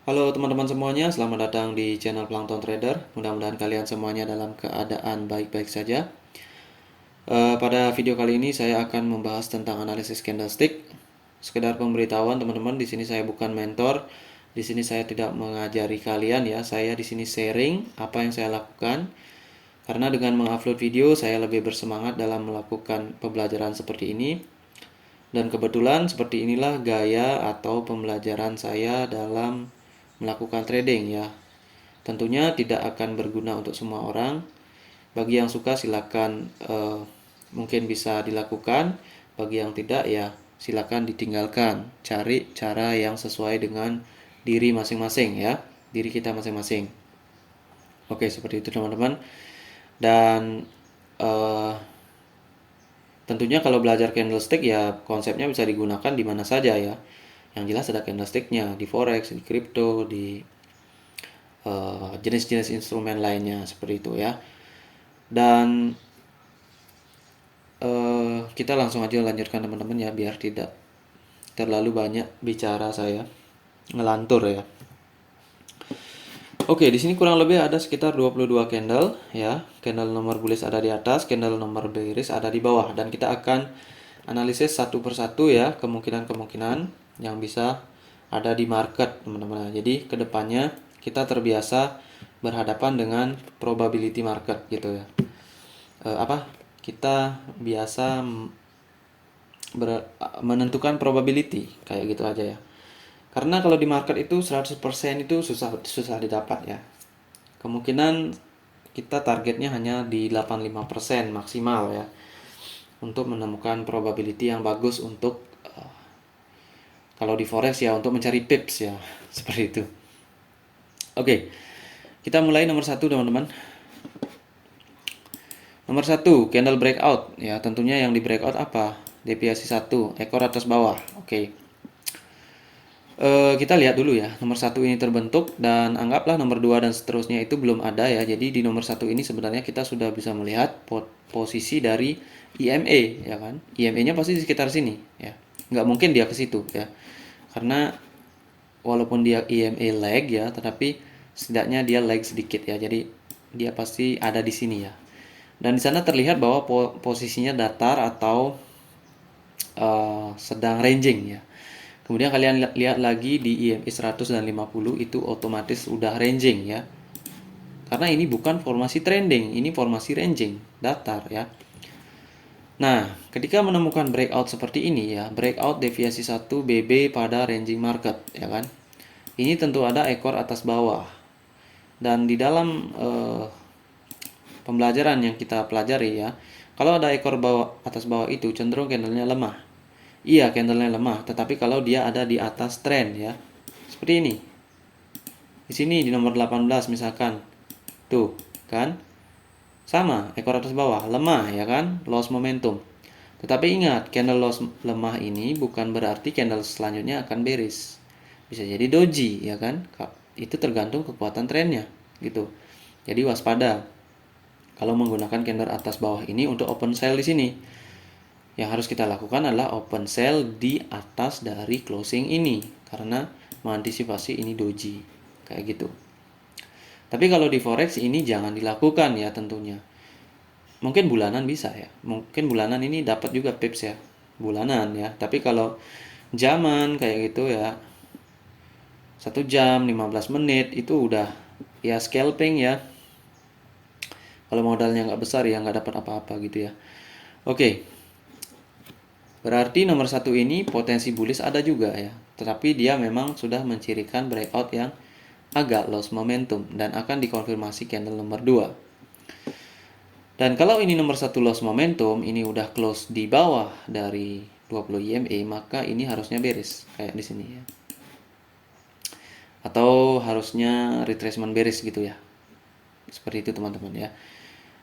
Halo teman-teman semuanya, selamat datang di channel Plankton Trader. Mudah-mudahan kalian semuanya dalam keadaan baik-baik saja. Pada video kali ini saya akan membahas tentang analisis candlestick. Sekedar pemberitahuan teman-teman, di sini saya bukan mentor. Di sini saya tidak mengajari kalian ya. Saya di sini sharing apa yang saya lakukan. Karena dengan mengupload video, saya lebih bersemangat dalam melakukan pembelajaran seperti ini. Dan kebetulan seperti inilah gaya atau pembelajaran saya dalam melakukan trading ya. Tentunya tidak akan berguna untuk semua orang. Bagi yang suka silakan mungkin bisa dilakukan. Bagi yang tidak ya silakan ditinggalkan. Cari cara yang sesuai dengan diri masing-masing ya. Diri kita masing-masing. Oke, seperti itu teman-teman. Dan eh, tentunya kalau belajar candlestick ya konsepnya bisa digunakan di mana saja ya. Yang jelas ada candlesticknya di forex, di crypto, di jenis-jenis instrumen lainnya seperti itu ya. Dan kita langsung aja lanjutkan teman-teman ya biar tidak terlalu banyak bicara saya ngelantur ya. Oke, di sini kurang lebih ada sekitar 22 candle ya. Candle nomor bullish ada di atas, candle nomor bearish ada di bawah dan kita akan analisis satu persatu ya kemungkinan-kemungkinan yang bisa ada di market teman-teman. Jadi kedepannya kita terbiasa berhadapan dengan probability market gitu ya. Kita biasa menentukan probability kayak gitu aja ya. Karena kalau di market itu 100% itu susah didapat ya. Kemungkinan kita targetnya hanya di 85% maksimal ya. Untuk menemukan probability yang bagus untuk kalau di forex ya untuk mencari pips ya. Seperti itu. Oke. Kita mulai nomor 1 teman-teman. Nomor 1, candle breakout ya. Tentunya yang di breakout apa? Deviasi 1, ekor atas bawah. Oke. Kita lihat dulu ya, nomor 1 ini terbentuk dan anggaplah nomor 2 dan seterusnya itu belum ada ya. Jadi di nomor 1 ini sebenarnya kita sudah bisa melihat posisi dari EMA ya kan. EMA-nya pasti di sekitar sini ya. Nggak mungkin dia ke situ ya. Karena walaupun dia EMA lag ya, tetapi setidaknya dia lag sedikit ya. Jadi dia pasti ada di sini ya. Dan di sana terlihat bahwa posisinya datar atau sedang ranging ya. Kemudian kalian lihat lagi di IMA 100 dan 50 itu otomatis udah ranging ya. Karena ini bukan formasi trending, ini formasi ranging, datar ya. Nah, ketika menemukan breakout seperti ini ya, breakout deviasi 1 BB pada ranging market ya kan. Ini tentu ada ekor atas bawah. Dan di dalam pembelajaran yang kita pelajari ya, kalau ada ekor atas bawah itu cenderung candlenya lemah. Iya, candlenya lemah, tetapi kalau dia ada di atas trend ya. Seperti ini. Di sini di nomor 18 misalkan. Tuh, kan? Sama, ekor atas bawah, lemah ya kan? Loss momentum. Tetapi ingat, candle loss lemah ini bukan berarti candle selanjutnya akan bearish. Bisa jadi doji ya kan? Itu tergantung kekuatan trennya gitu. Jadi waspada kalau menggunakan candle atas bawah ini untuk open sell di sini. Yang harus kita lakukan adalah open sell di atas dari closing ini karena mengantisipasi ini doji kayak gitu. Tapi kalau di forex ini jangan dilakukan ya tentunya. Mungkin bulanan bisa ya. Mungkin bulanan ini dapat juga pips ya. Bulanan ya. Tapi kalau zaman kayak gitu ya 1 jam 15 menit itu udah ya scalping ya. Kalau modalnya nggak besar ya nggak dapat apa-apa gitu ya. Oke. Berarti nomor 1 ini potensi bullish ada juga ya. Tetapi dia memang sudah mencirikan breakout yang agak loss momentum dan akan dikonfirmasi candle nomor 2. Dan kalau ini nomor 1 loss momentum, ini udah close di bawah dari 20 EMA, maka ini harusnya bearish kayak di sini ya. Atau harusnya retracement bearish gitu ya. Seperti itu teman-teman ya.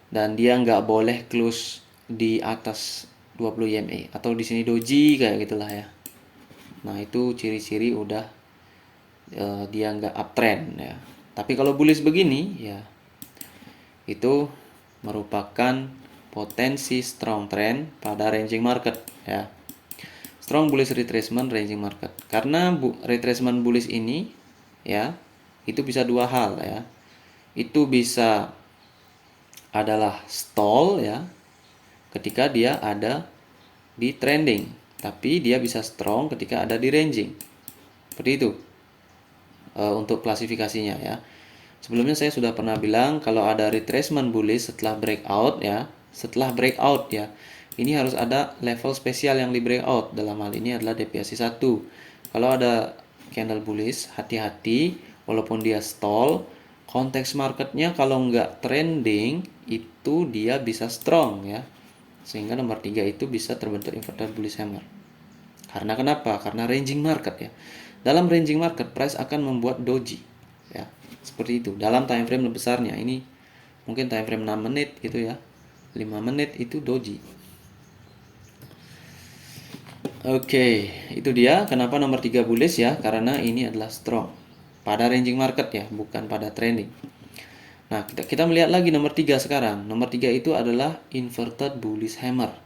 Dan dia nggak boleh close di atas 20 EMA atau di sini doji kayak gitulah ya. Nah, itu ciri-ciri udah dia nggak uptrend ya. Tapi kalau bullish begini ya itu merupakan potensi strong trend pada ranging market ya. Strong bullish retracement ranging market. Karena retracement bullish ini ya. Itu bisa dua hal ya. Itu bisa adalah stall ya, ketika dia ada di trending, tapi dia bisa strong ketika ada di ranging. Seperti itu untuk klasifikasinya ya. Sebelumnya saya sudah pernah bilang kalau ada retracement bullish setelah breakout ya, ini harus ada level spesial yang di breakout. Dalam hal ini adalah deviasi 1. Kalau ada candle bullish, hati-hati walaupun dia stall, konteks marketnya kalau nggak trending itu dia bisa strong ya. Sehingga nomor 3 itu bisa terbentuk inverted bullish hammer. Karena kenapa? Karena ranging market ya. Dalam ranging market price akan membuat doji ya. Seperti itu. Dalam time frame besarnya ini mungkin time frame 6 menit gitu ya. 5 menit itu doji. Oke, itu dia kenapa nomor 3 bullish ya, karena ini adalah strong pada ranging market ya, bukan pada trending. Nah, kita melihat lagi nomor 3 sekarang. Nomor 3 itu adalah inverted bullish hammer.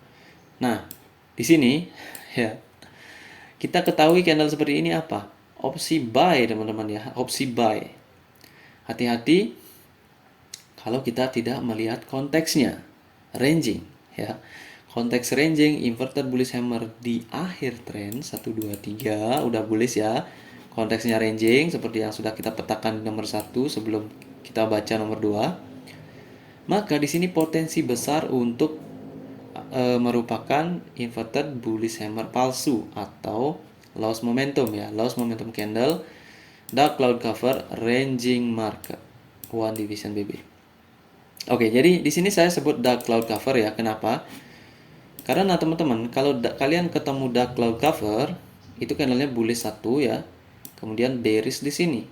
Nah, di sini ya, kita ketahui candle seperti ini apa? Opsi buy, teman-teman ya, opsi buy. Hati-hati kalau kita tidak melihat konteksnya, ranging ya. Konteks ranging inverted bullish hammer di akhir tren 1 2 3 udah bullish ya. Konteksnya ranging seperti yang sudah kita petakan di nomor 1 sebelum kita baca nomor 2. Maka di sini potensi besar untuk merupakan inverted bullish hammer palsu atau loss momentum ya, loss momentum candle, dark cloud cover, ranging market, one division BB. Oke, jadi di sini saya sebut dark cloud cover ya. Kenapa? Karena teman-teman, kalau kalian ketemu dark cloud cover, itu candlenya bullish 1 ya. Kemudian bearish di sini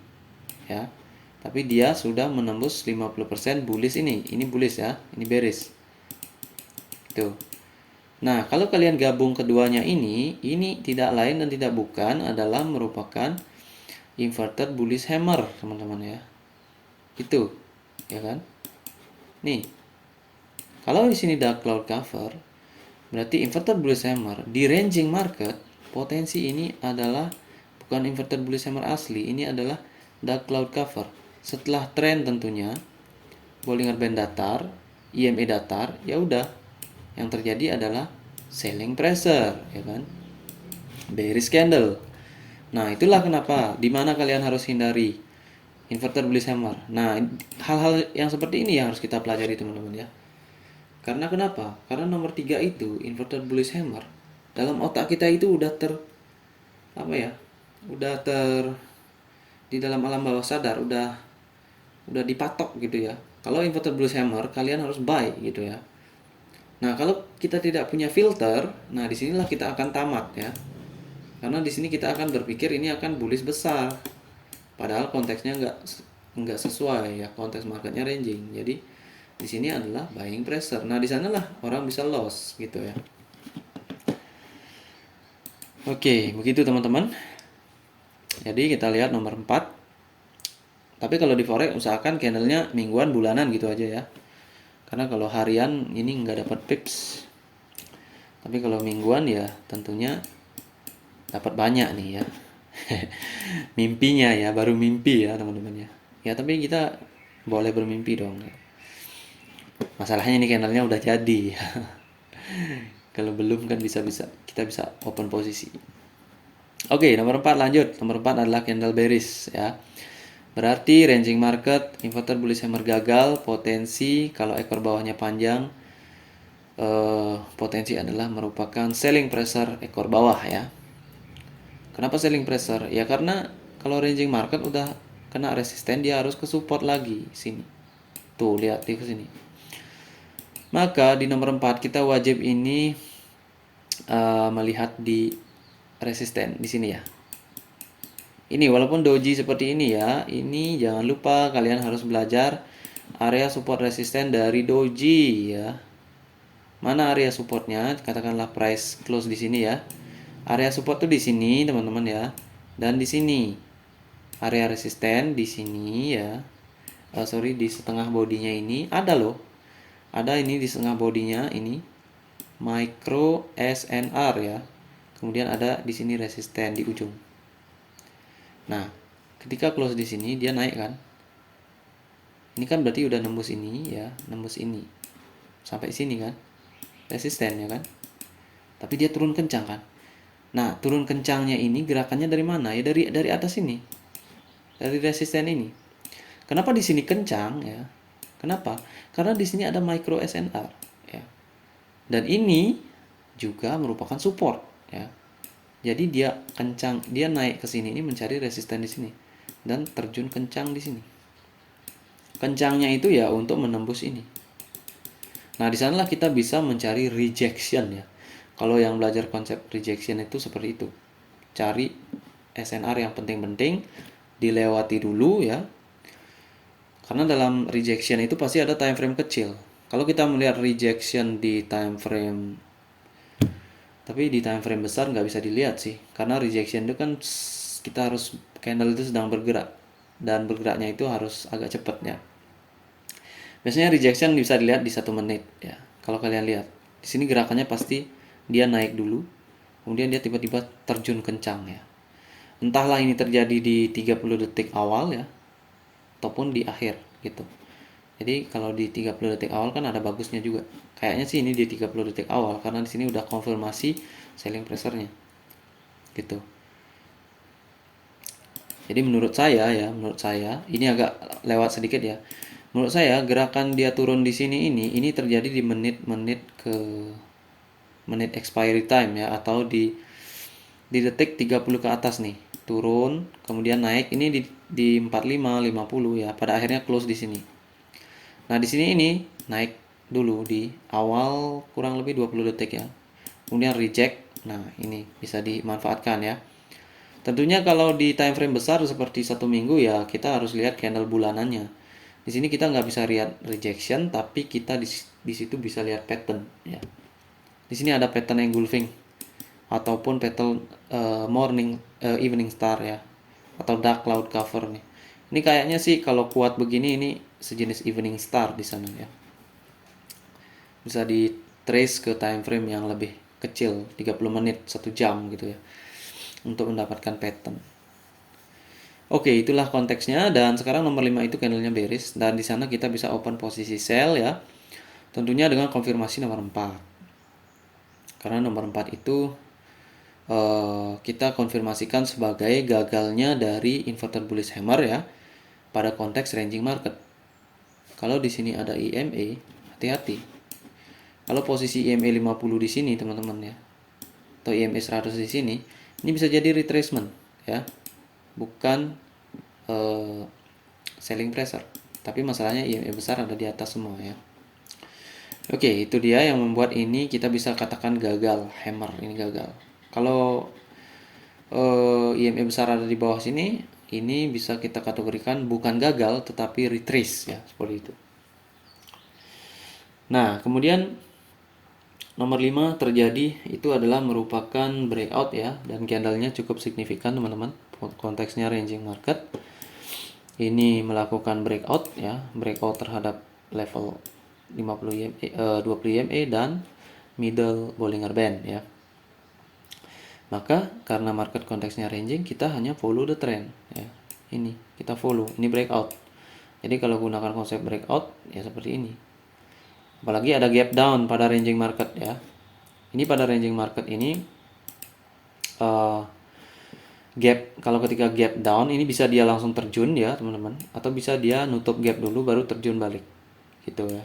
ya. Tapi dia sudah menembus 50% bullish ini. Ini bullish ya, ini bearish. Tuh. Nah, kalau kalian gabung keduanya ini tidak lain dan tidak bukan adalah merupakan inverted bullish hammer, teman-teman ya. Itu, ya kan? Nih. Kalau di sini dark cloud cover, berarti inverted bullish hammer di ranging market, potensi ini adalah bukan inverted bullish hammer asli, ini adalah dark cloud cover. Setelah tren tentunya, Bollinger Band datar, IMA datar, ya udah. Yang terjadi adalah selling pressure, ya kan? Bearish candle. Nah, itulah kenapa di mana kalian harus hindari inverted bullish hammer. Nah, hal-hal yang seperti ini yang harus kita pelajari, teman-teman ya. Karena kenapa? Karena nomor 3 itu inverted bullish hammer dalam otak kita itu udah di dalam alam bawah sadar udah dipatok gitu ya. Kalau inverted bullish hammer kalian harus buy gitu ya. Nah, kalau kita tidak punya filter, nah disinilah kita akan tamat ya. Karena di sini kita akan berpikir ini akan bullish besar. Padahal konteksnya nggak sesuai ya, konteks marketnya ranging. Jadi di sini adalah buying pressure. Nah, di sanalah orang bisa loss gitu ya. Oke, begitu teman-teman. Jadi kita lihat nomor 4. Tapi kalau di forex usahakan candlenya mingguan, bulanan gitu aja ya. Karena kalau harian ini nggak dapat pips. Tapi kalau mingguan ya tentunya dapat banyak nih ya. Mimpinya ya, baru mimpi ya teman-teman ya. Ya tapi kita boleh bermimpi dong. Masalahnya ini candlenya udah jadi. Kalau belum kan kita bisa open posisi. Oke, nomor 4 lanjut. Nomor 4 adalah candle bearish ya. Berarti ranging market, inverted bullish hammer gagal, potensi kalau ekor bawahnya panjang, potensi adalah merupakan selling pressure ekor bawah ya. Kenapa selling pressure? Ya karena kalau ranging market udah kena resisten, dia harus ke support lagi sini. Tuh, lihat di sini. Maka di nomor 4 kita wajib ini melihat di resisten di sini ya. Ini walaupun doji seperti ini ya, ini jangan lupa kalian harus belajar area support resisten dari doji ya. Mana area supportnya? Katakanlah price close di sini ya. Area support tuh di sini teman-teman ya, dan di sini. Area resisten di sini ya. Di setengah bodinya ini ada loh. Ada ini di setengah bodinya ini micro SNR ya. Kemudian ada di sini resisten di ujung. Nah, ketika close di sini dia naik kan. Ini kan berarti udah nembus ini ya, nembus ini sampai sini kan, resisten ya kan. Tapi dia turun kencang kan. Nah, turun kencangnya ini gerakannya dari mana? Ya dari atas ini, dari resisten ini. Kenapa di sini kencang ya? Kenapa? Karena di sini ada micro SNR ya. Dan ini juga merupakan support ya. Jadi dia kencang, dia naik ke sini ini mencari resisten di sini dan terjun kencang di sini. Kencangnya itu ya untuk menembus ini. Nah, di sanalah kita bisa mencari rejection ya. Kalau yang belajar konsep rejection itu seperti itu. Cari SNR yang penting-penting, dilewati dulu ya. Karena dalam rejection itu pasti ada time frame kecil. Kalau kita melihat rejection di time frame, tapi di time frame besar nggak bisa dilihat sih. Karena rejection itu kan kita harus, candle itu sedang bergerak. Dan bergeraknya itu harus agak cepat ya. Biasanya rejection bisa dilihat di 1 menit ya. Kalau kalian lihat, di sini gerakannya pasti dia naik dulu, kemudian dia tiba-tiba terjun kencang ya. Entahlah ini terjadi di 30 detik awal ya, ataupun di akhir gitu. Jadi kalau di 30 detik awal kan ada bagusnya juga. Kayaknya sih ini di 30 detik awal karena di sini udah konfirmasi selling pressure-nya. Gitu. Jadi menurut saya ini agak lewat sedikit ya. Menurut saya gerakan dia turun di sini ini terjadi di menit-menit ke menit expiry time ya, atau di detik 30 ke atas nih. Turun, kemudian naik ini di 45, 50 ya. Pada akhirnya close di sini. Nah, di sini ini naik dulu di awal kurang lebih 20 detik ya. Kemudian reject. Nah, ini bisa dimanfaatkan ya. Tentunya kalau di time frame besar seperti 1 minggu ya, kita harus lihat candle bulanannya. Di sini kita nggak bisa lihat rejection, tapi kita di situ bisa lihat pattern ya. Di sini ada pattern engulfing ataupun pattern evening star ya, atau dark cloud cover nih. Ini kayaknya sih kalau kuat begini ini sejenis evening star di sana ya. Bisa di trace ke time frame yang lebih kecil, 30 menit, 1 jam gitu ya, untuk mendapatkan pattern. Oke, itulah konteksnya. Dan sekarang nomor 5 itu candlenya bearish, dan di sana kita bisa open posisi sell ya. Tentunya dengan konfirmasi nomor 4. Karena nomor 4 itu kita konfirmasikan sebagai gagalnya dari inverted bullish hammer ya, pada konteks ranging market. Kalau di sini ada EMA, hati-hati. Kalau posisi EMA 50 di sini teman-teman ya, atau EMA 100 di sini, ini bisa jadi retracement ya, bukan selling pressure. Tapi masalahnya EMA besar ada di atas semua ya. Oke, itu dia yang membuat ini kita bisa katakan gagal, hammer ini gagal. Kalau IMA besar ada di bawah sini, ini bisa kita kategorikan bukan gagal tetapi retrace ya, seperti itu. Nah, kemudian nomor 5 terjadi itu adalah merupakan breakout ya, dan candlenya cukup signifikan teman-teman. Konteksnya ranging market. Ini melakukan breakout ya, breakout terhadap level 50 EMA, 20 EMA dan middle Bollinger Band ya. Maka karena market konteksnya ranging, kita hanya follow the trend ya. Ini kita follow, ini breakout. Jadi kalau gunakan konsep breakout ya seperti ini. Apalagi ada gap down pada ranging market ya. Ini pada ranging market ini gap, kalau ketika gap down ini bisa dia langsung terjun ya teman-teman, atau bisa dia nutup gap dulu baru terjun balik gitu ya.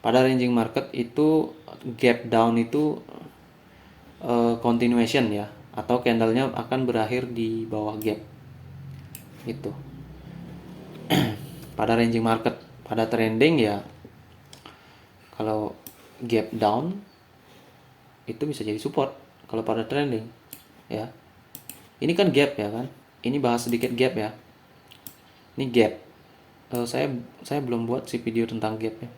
Pada ranging market itu gap down itu continuation ya, atau candlenya akan berakhir di bawah gap gitu. Pada ranging market, pada trending ya, kalau gap down itu bisa jadi support kalau pada trending ya. Ini kan gap ya kan, ini bahas sedikit gap ya. Ini gap, saya belum buat si video tentang gap ya.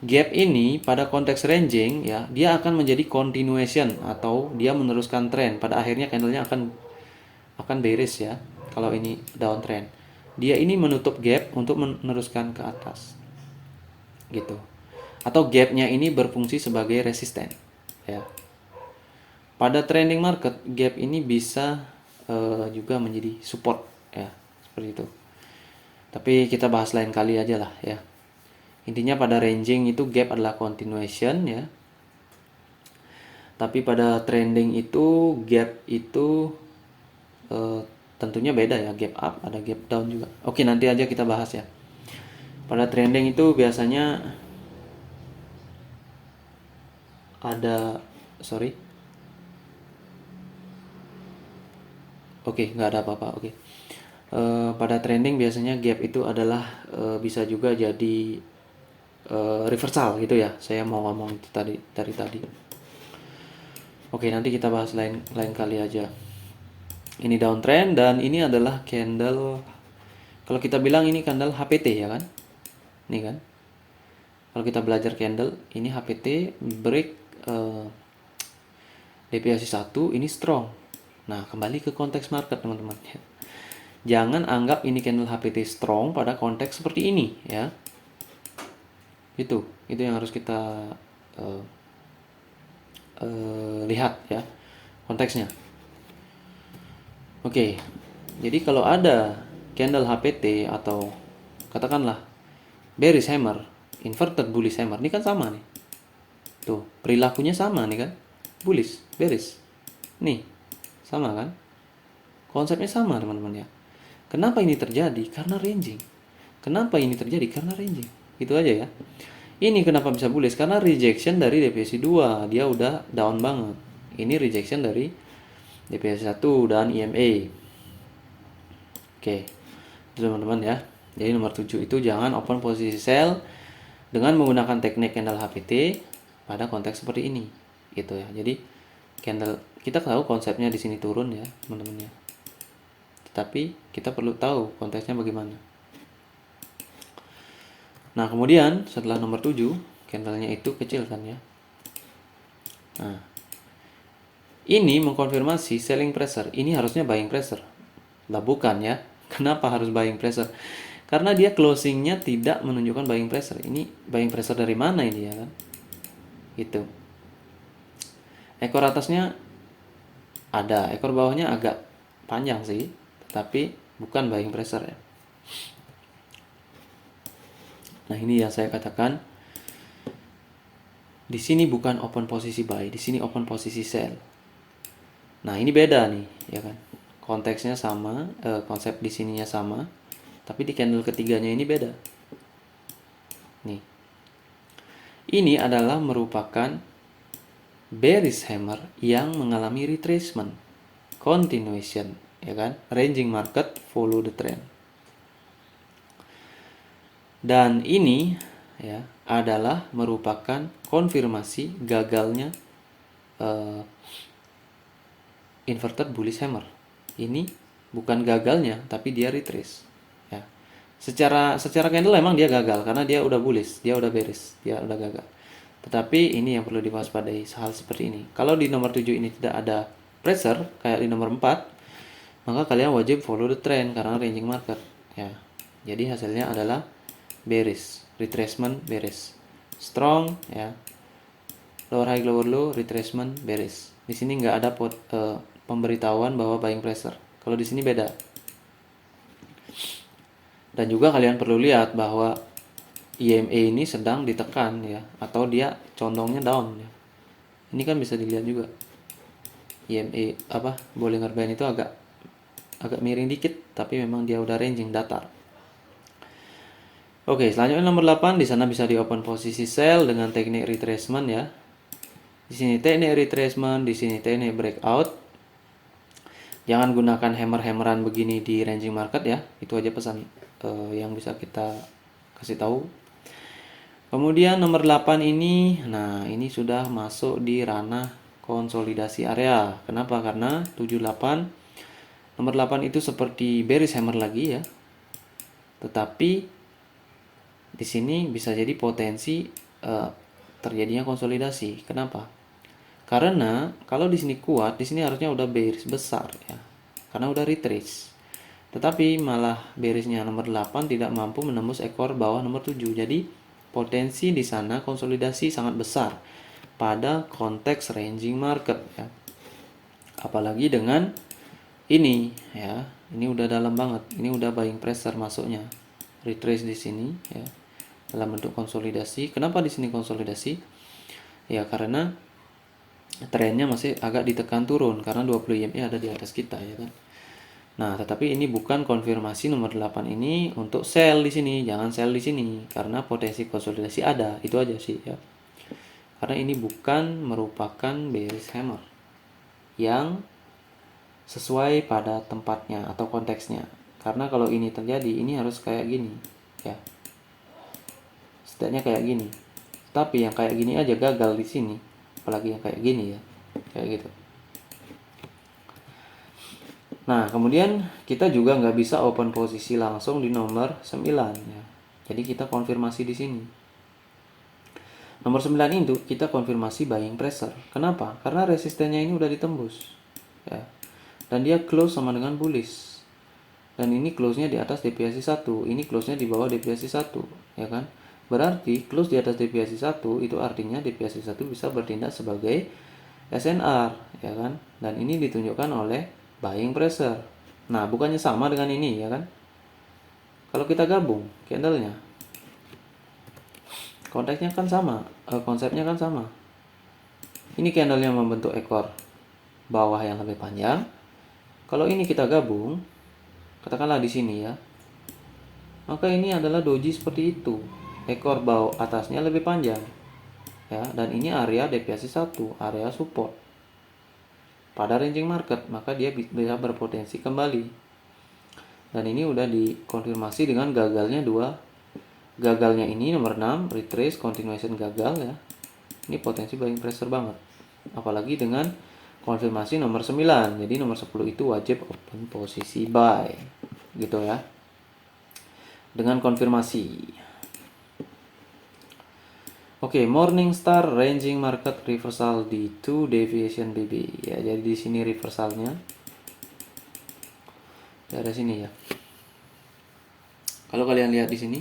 Gap ini pada konteks ranging ya, dia akan menjadi continuation atau dia meneruskan tren. Pada akhirnya candlenya akan bearish ya. Kalau ini downtrend, dia ini menutup gap untuk meneruskan ke atas gitu. Atau gapnya ini berfungsi sebagai resisten ya. Pada trending market, gap ini bisa juga menjadi support ya, seperti itu. Tapi kita bahas lain kali aja lah ya. Intinya pada ranging itu gap adalah continuation ya. Tapi pada trending itu gap itu tentunya beda ya, gap up ada gap down juga. Oke, nanti aja kita bahas ya. Pada trending itu biasanya ada nggak ada apa-apa. Pada trending biasanya gap itu adalah bisa juga jadi reversal gitu ya. Saya mau ngomong itu dari tadi. Oke, nanti kita bahas lain kali aja. Ini downtrend dan ini adalah candle, kalau kita bilang ini candle HPT ya kan. Nih kan. Kalau kita belajar candle, ini HPT break deviasi 1, ini strong. Nah, kembali ke konteks market teman-teman. Jangan anggap ini candle HPT strong pada konteks seperti ini ya. Itu yang harus kita lihat ya konteksnya. Oke, jadi kalau ada candle HPT atau katakanlah bearish hammer, inverted bullish hammer, ini kan sama nih. Tuh, perilakunya sama nih kan. Bullish, bearish. Nih, sama kan? Konsepnya sama teman-teman ya. Kenapa ini terjadi? Karena ranging. Kenapa ini terjadi? Karena ranging. Itu aja ya. Ini kenapa bisa bullish? Karena rejection dari deviasi 2. Dia udah down banget. Ini rejection dari deviasi 1 dan EMA. Oke. Itu teman-teman ya. Jadi nomor 7 itu jangan open posisi sell dengan menggunakan teknik candle HPT pada konteks seperti ini. Gitu ya. Jadi candle, kita tahu konsepnya di sini turun ya, teman-teman ya. Tetapi kita perlu tahu konteksnya bagaimana. Nah, kemudian setelah nomor 7, candlenya itu kecil kan ya. Nah, ini mengkonfirmasi selling pressure. Ini harusnya buying pressure. Lah bukan ya. Kenapa harus buying pressure? Karena dia closingnya tidak menunjukkan buying pressure. Ini buying pressure dari mana ini ya kan? Gitu. Ekor atasnya ada, ekor bawahnya agak panjang sih, tapi bukan buying pressure ya. Nah, ini yang saya katakan. Di sini bukan open posisi buy, di sini open posisi sell. Nah, ini beda nih, ya kan? Konteksnya sama, konsep di sininya sama, tapi di candle ketiganya ini beda. Nih. Ini adalah merupakan bearish hammer yang mengalami retracement, continuation, ya kan? Ranging market follow the trend. Dan ini ya adalah merupakan konfirmasi gagalnya inverted bullish hammer. Ini bukan gagalnya, tapi dia retrace. Ya. Secara candle emang dia gagal karena dia udah bullish, dia udah bearish, dia udah gagal. Tetapi ini yang perlu diwaspadai hal seperti ini. Kalau di nomor 7 ini tidak ada pressure kayak di nomor 4, maka kalian wajib follow the trend karena ranging market. Ya. Jadi hasilnya adalah bearish, retracement bearish, strong ya, lower high lower low, retracement bearish. Di sini nggak ada pemberitahuan bahwa buying pressure. Kalau di sini beda. Dan juga kalian perlu lihat bahwa EMA ini sedang ditekan ya, atau dia condongnya down ya. Ini kan bisa dilihat juga. EMA Bollinger Band itu agak miring dikit, tapi memang dia udah ranging datar. Oke, selanjutnya nomor 8, di sana bisa di open posisi sell dengan teknik retracement ya. Di sini teknik retracement, di sini teknik breakout. Jangan gunakan hammer-hammeran begini di ranging market ya. Itu aja pesan yang bisa kita kasih tahu. Kemudian nomor 8 ini, nah ini sudah masuk di ranah konsolidasi area. Kenapa? Karena 78, nomor 8 itu seperti bearish hammer lagi ya. Tetapi di sini bisa jadi potensi terjadinya konsolidasi. Kenapa? Karena kalau di sini kuat, di sini harusnya udah bearish besar ya. Karena udah retrace. Tetapi malah bearishnya nomor 8 tidak mampu menembus ekor bawah nomor 7. Jadi potensi di sana konsolidasi sangat besar pada konteks ranging market ya. Apalagi dengan Ini ya, ini udah dalam banget. Ini udah buying pressure masuknya. Retrace di sini ya. Dalam bentuk konsolidasi. Kenapa di sini konsolidasi? Ya karena trennya masih agak ditekan turun karena 20 EMA ada di atas kita ya kan. Nah, tetapi ini bukan konfirmasi nomor 8 ini untuk sell di sini. Jangan sell di sini karena potensi konsolidasi ada. Itu aja sih ya. Karena ini bukan merupakan bearish hammer yang sesuai pada tempatnya atau konteksnya. Karena kalau ini terjadi, ini harus kayak gini ya. Setidaknya kayak gini. Tapi yang kayak gini aja gagal di sini, apalagi yang kayak gini ya. Kayak gitu. Nah, kemudian kita juga nggak bisa open posisi langsung di nomor 9 ya. Jadi kita konfirmasi di sini. Nomor 9 itu kita konfirmasi buying pressure. Kenapa? Karena resistennya ini udah ditembus. Ya. Dan dia close sama dengan bullish. Dan ini close-nya di atas deviasi 1, ini close-nya di bawah deviasi 1, ya kan? Berarti close di atas deviasi 1 itu artinya deviasi 1 bisa bertindak sebagai SNR, ya kan? Dan ini ditunjukkan oleh buying pressure. Nah, bukannya sama dengan ini, ya kan? Kalau kita gabung candle-nya, konteksnya kan sama, konsepnya kan sama. Ini candle yang membentuk ekor bawah yang lebih panjang. Kalau ini kita gabung, katakanlah di sini ya, maka ini adalah doji seperti itu. Ekor bawah atasnya lebih panjang. Ya, dan ini area deviasi 1, area support. Pada ranging market, maka dia bisa berpotensi kembali. Dan ini udah dikonfirmasi dengan gagalnya dua. Gagalnya ini nomor 6, retrace continuation gagal ya. Ini potensi buying pressure banget. Apalagi dengan konfirmasi nomor 9. Jadi nomor 10 itu wajib open posisi buy. Gitu ya. Dengan konfirmasi. Oke, Morningstar ranging market reversal di 2 deviation BB. Ya, jadi di sini reversalnya. Dari sini ya. Kalau kalian lihat di sini,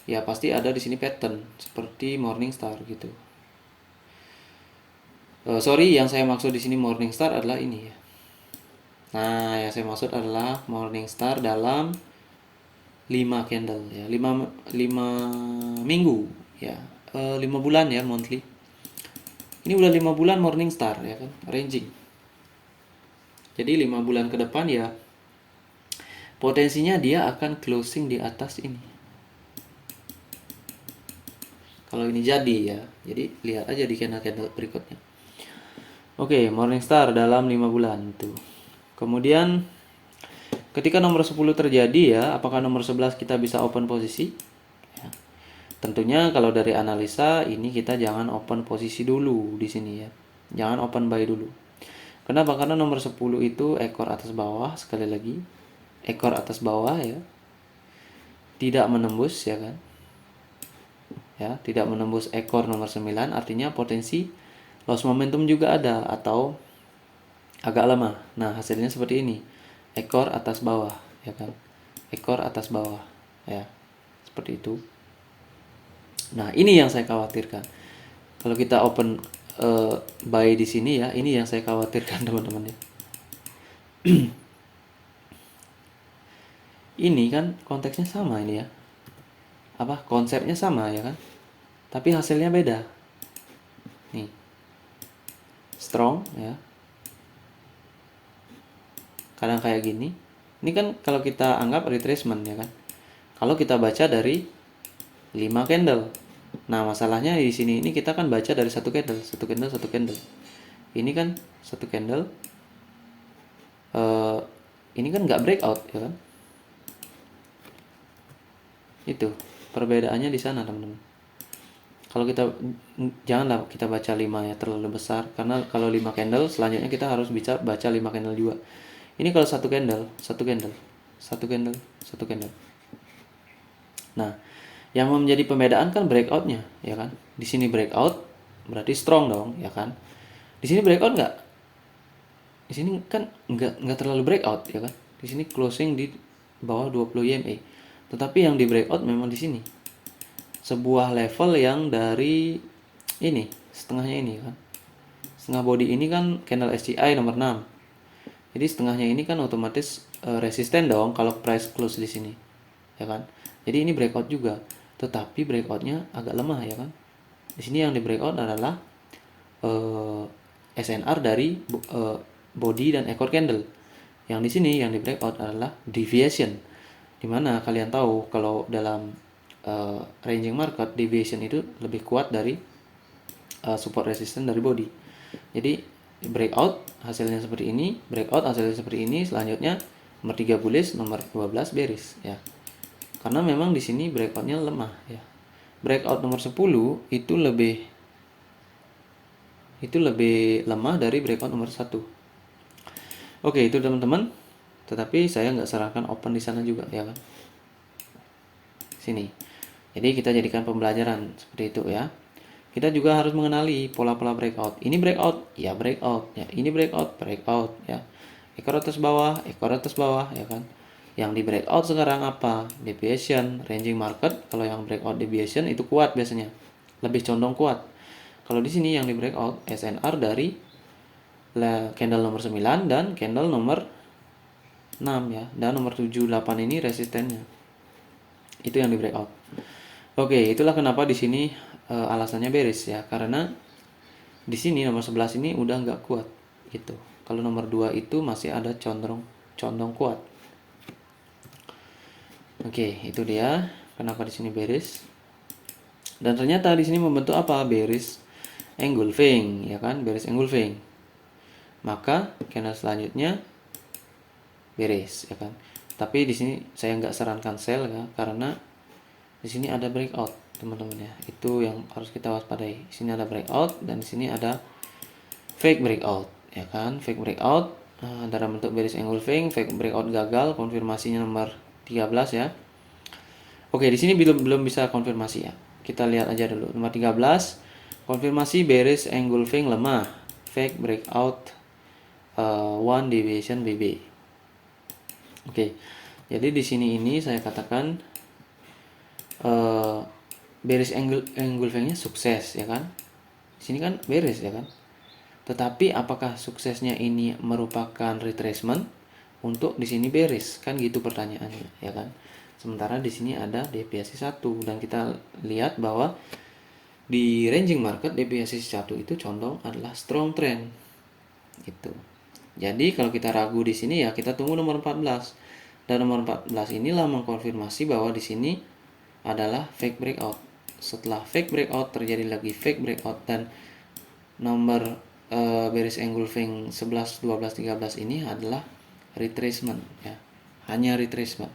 ya pasti ada di sini pattern seperti Morningstar gitu. Sorry, yang saya maksud di sini Morningstar adalah ini ya. Nah, yang saya maksud adalah Morningstar dalam 5 candle ya, 5 minggu ya, 5 bulan ya, monthly. Ini udah 5 bulan Morningstar ya kan, ranging. Jadi 5 bulan ke depan ya potensinya dia akan closing di atas ini. Kalau ini jadi ya. Jadi lihat aja di candle-candle berikutnya. Oke, Morningstar dalam 5 bulan tuh. Kemudian ketika nomor 10 terjadi ya, apakah nomor 11 kita bisa open posisi? Ya. Tentunya kalau dari analisa ini kita jangan open posisi dulu di sini ya. Jangan open buy dulu. Kenapa? Karena nomor 10 itu ekor atas bawah, sekali lagi. Ekor atas bawah ya. Tidak menembus ya kan. Ya, tidak menembus ekor nomor 9 artinya potensi loss momentum juga ada atau agak lemah. Nah, hasilnya seperti ini. Ekor atas bawah, ya kan? Ekor atas bawah, ya. Seperti itu. Nah, ini yang saya khawatirkan. Kalau kita open buy di sini ya, ini yang saya khawatirkan teman-teman ya. Ini kan konteksnya sama ini ya. Apa? Konsepnya sama ya kan? Tapi hasilnya beda. Nih. Strong ya. Kadang kayak gini. Ini kan kalau kita anggap retracement ya kan. Kalau kita baca dari 5 candle. Nah, masalahnya di sini ini kita kan baca dari satu candle, satu candle, satu candle. Ini kan satu candle. Ini kan nggak breakout ya kan. Itu perbedaannya di sana teman-teman. Kalau kita janganlah kita baca 5 ya, terlalu besar karena kalau 5 candle selanjutnya kita harus bisa baca 5 candle juga. Ini kalau satu candle, satu candle, satu candle, satu candle. Nah, yang menjadi pembedaan kan breakoutnya, ya kan? Di sini breakout berarti strong dong, ya kan? Di sini breakout nggak? Di sini kan nggak terlalu breakout, ya kan? Di sini closing di bawah 20 EMA. Tetapi yang di breakout memang di sini. Sebuah level yang dari ini, setengahnya ini kan. Setengah body ini kan candle SCI nomor 6. Jadi setengahnya ini kan otomatis resisten dong kalau price close di sini, ya kan? Jadi ini breakout juga, tetapi breakoutnya agak lemah, ya kan? Di sini yang di breakout adalah SNR dari body dan ekor candle. Yang di sini yang di breakout adalah deviation. Dimana kalian tahu kalau dalam ranging market deviation itu lebih kuat dari support resistance dari body. Jadi breakout hasilnya seperti ini, breakout hasilnya seperti ini, selanjutnya nomor 3 bullish, nomor 12 bearish ya. Karena memang di sini breakoutnya lemah ya. Breakout nomor 10 itu lebih lemah dari breakout nomor 1. Oke, itu teman-teman. Tetapi saya nggak sarankan open di sana juga ya kan. Sini. Jadi kita jadikan pembelajaran seperti itu ya. Kita juga harus mengenali pola-pola breakout. Ini breakout, ya breakout, ya. Ini breakout, breakout, ya. Ekor atas bawah, ya kan. Yang di breakout sekarang apa? Deviation, ranging market. Kalau yang breakout deviation itu kuat biasanya, lebih condong kuat. Kalau di sini yang di breakout SNR dari candle nomor 9 dan candle nomor 6 ya, dan nomor 7, 8 ini resistennya. Itu yang di breakout. Oke, itulah kenapa di sini alasannya bearish ya, karena di sini nomor 11 ini udah nggak kuat gitu. Kalau nomor 2 itu masih ada condong kuat. Oke, itu dia kenapa di sini bearish. Dan ternyata di sini membentuk apa? Bearish engulfing ya kan, bearish engulfing. Maka candle selanjutnya bearish ya kan. Tapi di sini saya nggak sarankan sell ya, karena di sini ada breakout teman-teman ya. Itu yang harus kita waspadai. Di sini ada breakout dan di sini ada fake breakout ya kan. Fake breakout dalam bentuk bearish engulfing, fake breakout gagal, konfirmasinya nomor 13 ya. Oke, di sini belum bisa konfirmasi ya. Kita lihat aja dulu nomor 13. Konfirmasi bearish engulfing lemah, fake breakout one deviation BB. Oke. Jadi di sini ini saya katakan bearish engulfingnya sukses ya kan. Di sini kan bearish ya kan. Tetapi apakah suksesnya ini merupakan retracement untuk di sini bearish? Kan gitu pertanyaannya ya kan. Sementara di sini ada deviasi 1 dan kita lihat bahwa di ranging market deviasi 1 itu condong adalah strong trend. Gitu. Jadi kalau kita ragu di sini ya kita tunggu nomor 14. Dan nomor 14 inilah mengkonfirmasi bahwa di sini adalah fake breakout. Setelah fake breakout terjadi lagi fake breakout dan nomor bearish engulfing 11, 12, 13 ini adalah retracement ya. Hanya retracement.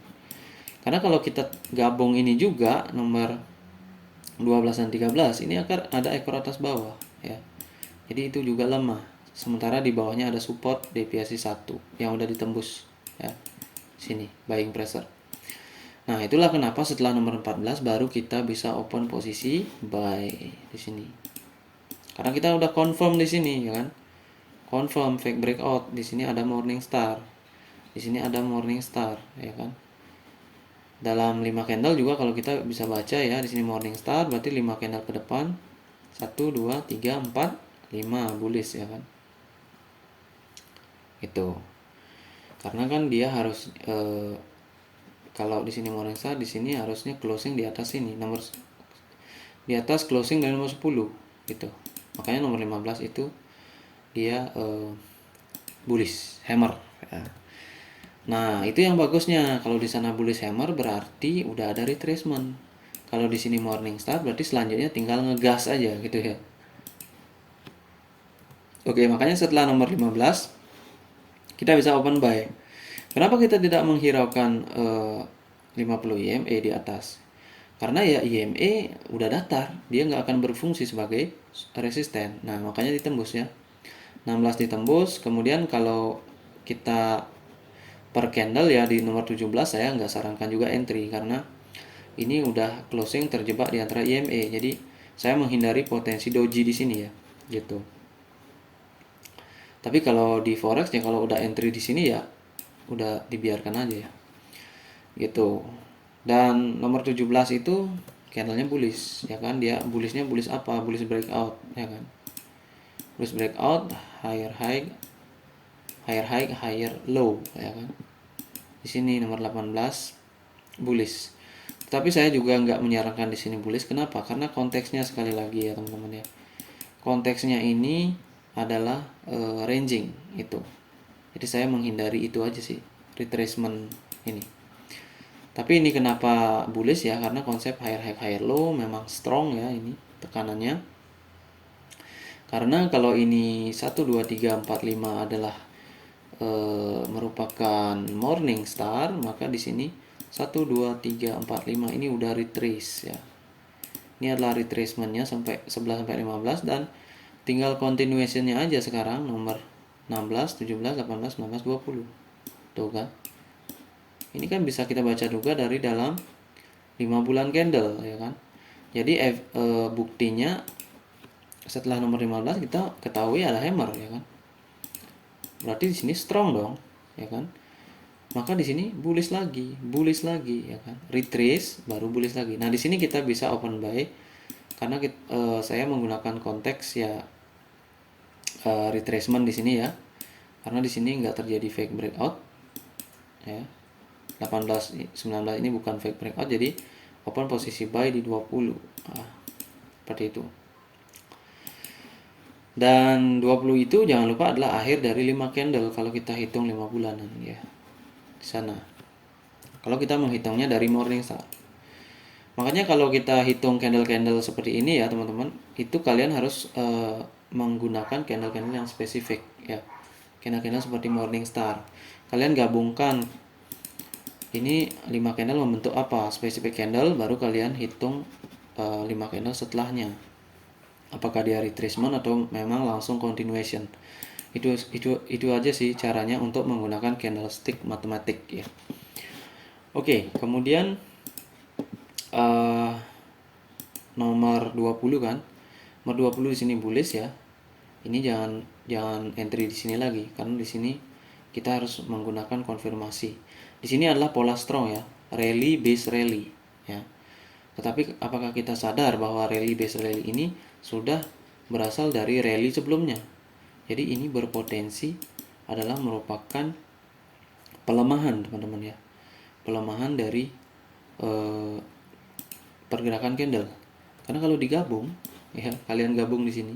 Karena kalau kita gabung ini juga nomor 12 dan 13 ini akan ada ekor atas bawah ya. Jadi itu juga lemah. Sementara di bawahnya ada support deviasi 1 yang udah ditembus ya. Sini buying pressure. Nah, itulah kenapa setelah nomor 14 baru kita bisa open posisi buy di sini. Karena kita udah confirm di sini ya kan. Confirm fake breakout. Di sini ada morning star. Di sini ada morning star ya kan. Dalam 5 candle juga kalau kita bisa baca ya, di sini morning star berarti 5 candle ke depan. 1 2 3 4 5 bullish ya kan. Itu. Karena kan dia harus kalau di sini morning star, di sini harusnya closing di atas ini, nomor di atas closing dari nomor 10 gitu. Makanya nomor 15 itu dia bullish hammer ya. Nah, itu yang bagusnya. Kalau di sana bullish hammer berarti udah ada retracement. Kalau di sini morning star berarti selanjutnya tinggal ngegas aja gitu ya. Oke, makanya setelah nomor 15 kita bisa open buy. Kenapa kita tidak menghiraukan 50 IMA di atas? Karena ya IMA udah datar, dia nggak akan berfungsi sebagai resisten. Nah, makanya ditembus ya. 16 ditembus, kemudian kalau kita per candle ya di nomor 17 saya nggak sarankan juga entry karena ini udah closing terjebak di antara IMA. Jadi saya menghindari potensi doji di sini ya, gitu. Tapi kalau di forex ya kalau udah entry di sini ya udah dibiarkan aja ya. Gitu. Dan nomor 17 itu candlenya bullish ya kan, dia bullishnya bullish apa? Bullish breakout ya kan. Bullish breakout, higher high, higher high, higher low, ya kan. Di sini nomor 18 bullish. Tapi saya juga nggak menyarankan di sini bullish. Kenapa? Karena konteksnya sekali lagi ya teman-teman ya. Konteksnya ini adalah ranging itu. Jadi saya menghindari itu aja sih, retracement ini. Tapi ini kenapa bullish ya? Karena konsep higher high higher low memang strong ya ini tekanannya. Karena kalau ini 1 2 3 4 5 adalah merupakan morning star, maka di sini 1 2 3 4 5 ini udah retrace ya. Ini adalah retracementnya sampai 11 sampai 15 dan tinggal continuationnya aja sekarang nomor 16, 17, 18, 19, 20. Tuh kan. Ini kan bisa kita baca juga dari dalam 5 bulan candle ya kan. Jadi buktinya setelah nomor 15 kita ketahui ada hammer ya kan. Berarti di sini strong dong, ya kan? Maka di sini bullish lagi, ya kan? Retrace baru bullish lagi. Nah, di sini kita bisa open buy karena saya menggunakan konteks ya retracement di sini ya. Karena di sini nggak terjadi fake breakout. Ya. 18 19 ini bukan fake breakout, jadi open posisi buy di 20. Nah, seperti itu. Dan 20 itu jangan lupa adalah akhir dari 5 candle kalau kita hitung 5 bulanan ya. Di sana. Kalau kita menghitungnya dari morning star. Makanya kalau kita hitung candle-candle seperti ini ya teman-teman, itu kalian harus menggunakan candle-candle yang spesifik ya. Candle-candle seperti morning star. Kalian gabungkan ini 5 candle membentuk apa? Specific candle, baru kalian hitung 5 candle setelahnya. Apakah dia retracement atau memang langsung continuation. Itu aja sih caranya untuk menggunakan candlestick matematik ya. Oke, kemudian nomor 20 kan. Nomor 20 di sini bullish ya. Ini jangan entry di sini lagi karena di sini kita harus menggunakan konfirmasi. Di sini adalah pola strong ya, rally base rally ya. Tetapi apakah kita sadar bahwa rally base rally ini sudah berasal dari rally sebelumnya? Jadi ini berpotensi adalah merupakan pelemahan teman-teman ya. Pelemahan dari pergerakan candle. Karena kalau digabung ya, kalian gabung di sini.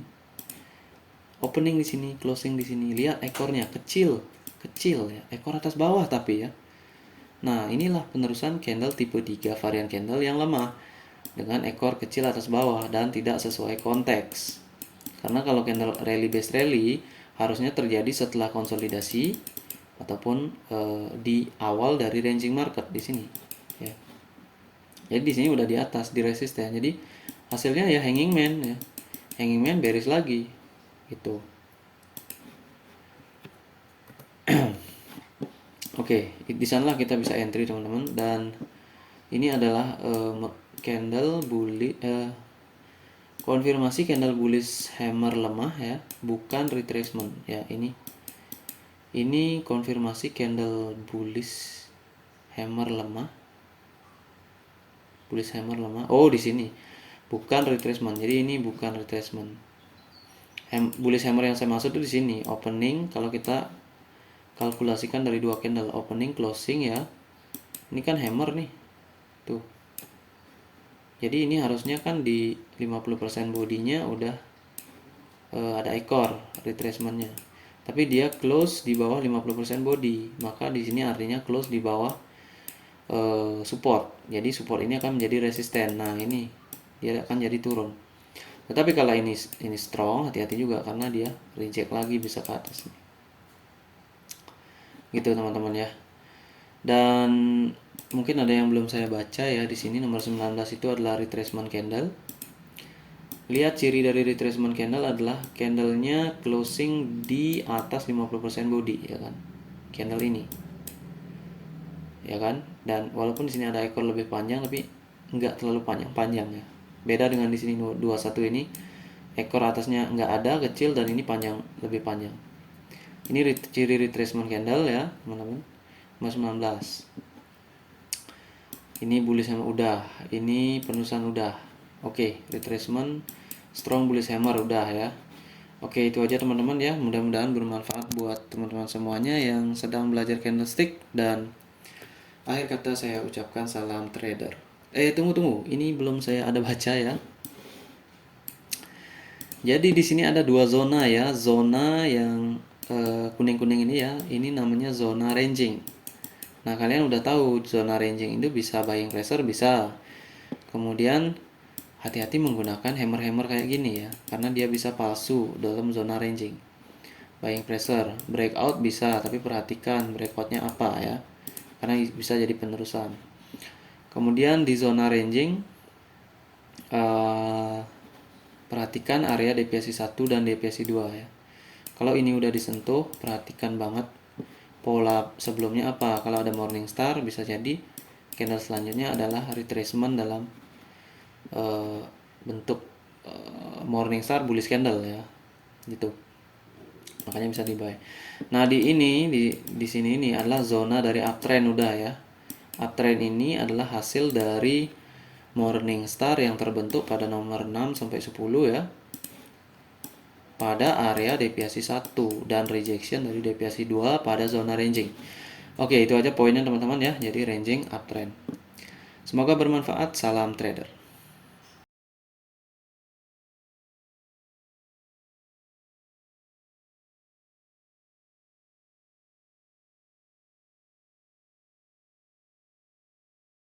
Opening di sini, closing di sini. Lihat ekornya kecil ya. Ekor atas bawah tapi ya. Nah, inilah penerusan candle tipe 3 varian candle yang lemah dengan ekor kecil atas bawah dan tidak sesuai konteks. Karena kalau candle rally based rally harusnya terjadi setelah konsolidasi ataupun di awal dari ranging market di sini ya. Jadi di sini udah di atas di resisten. Jadi hasilnya ya hanging man ya. Hanging man bearish lagi gitu. Oke, di sanalah kita bisa entry teman-teman, dan ini adalah candle bullish konfirmasi candle bullish hammer lemah ya, bukan retracement ya. Ini konfirmasi candle bullish hammer lemah. Bullish hammer lemah. Oh, di sini. Bukan retracement. Jadi ini bukan retracement. Bullish hammer yang saya maksud itu di sini, opening kalau kita kalkulasikan dari 2 candle, opening closing ya. Ini kan hammer nih. Tuh. Jadi ini harusnya kan di 50% bodinya udah ada ekor retracementnya. Tapi dia close di bawah 50% body. Maka di sini artinya close di bawah support. Jadi support ini akan menjadi resisten. Nah, ini dia akan jadi turun. Tetapi kalau ini strong, hati-hati juga karena dia reject lagi bisa ke atas nih. Gitu teman-teman ya. Dan mungkin ada yang belum saya baca ya, di sini nomor 19 itu adalah retracement candle. Lihat ciri dari retracement candle adalah candlenya closing di atas 50% body ya kan. Candle ini. Ya kan? Dan walaupun di sini ada ekor lebih panjang tapi enggak terlalu panjang ya. Beda dengan di sini 21 ini ekor atasnya enggak ada, kecil, dan ini panjang, lebih panjang. Ini ciri retracement candle ya, teman-teman. Nomor 19. Ini bullish hammer udah, ini penurusan udah. Oke, retracement strong bullish hammer udah ya. Oke, itu aja teman-teman ya. Mudah-mudahan bermanfaat buat teman-teman semuanya yang sedang belajar candlestick, dan akhir kata saya ucapkan salam trader. Tunggu. Ini belum saya ada baca ya. Jadi di sini ada dua zona ya. Zona yang kuning-kuning ini ya, ini namanya zona ranging. Nah, kalian udah tahu zona ranging itu bisa buying pressure, bisa. Kemudian hati-hati menggunakan hammer-hammer kayak gini ya, karena dia bisa palsu dalam zona ranging. Buying pressure, breakout bisa, tapi perhatikan breakoutnya apa ya, karena bisa jadi penerusan. Kemudian di zona ranging, perhatikan area deviasi 1 dan deviasi 2 ya. Kalau ini udah disentuh, perhatikan banget pola sebelumnya apa. Kalau ada morning star, bisa jadi candle selanjutnya adalah retracement dalam bentuk morning star bullish candle ya, gitu. Makanya bisa di buy. Nah, di sini ini adalah zona dari uptrend udah ya. Uptrend ini adalah hasil dari morning star yang terbentuk pada nomor 6 sampai 10 ya, pada area deviasi 1 dan rejection dari deviasi 2 pada zona ranging. Oke, itu aja poinnya teman-teman ya. Jadi ranging uptrend. Semoga bermanfaat. Salam trader.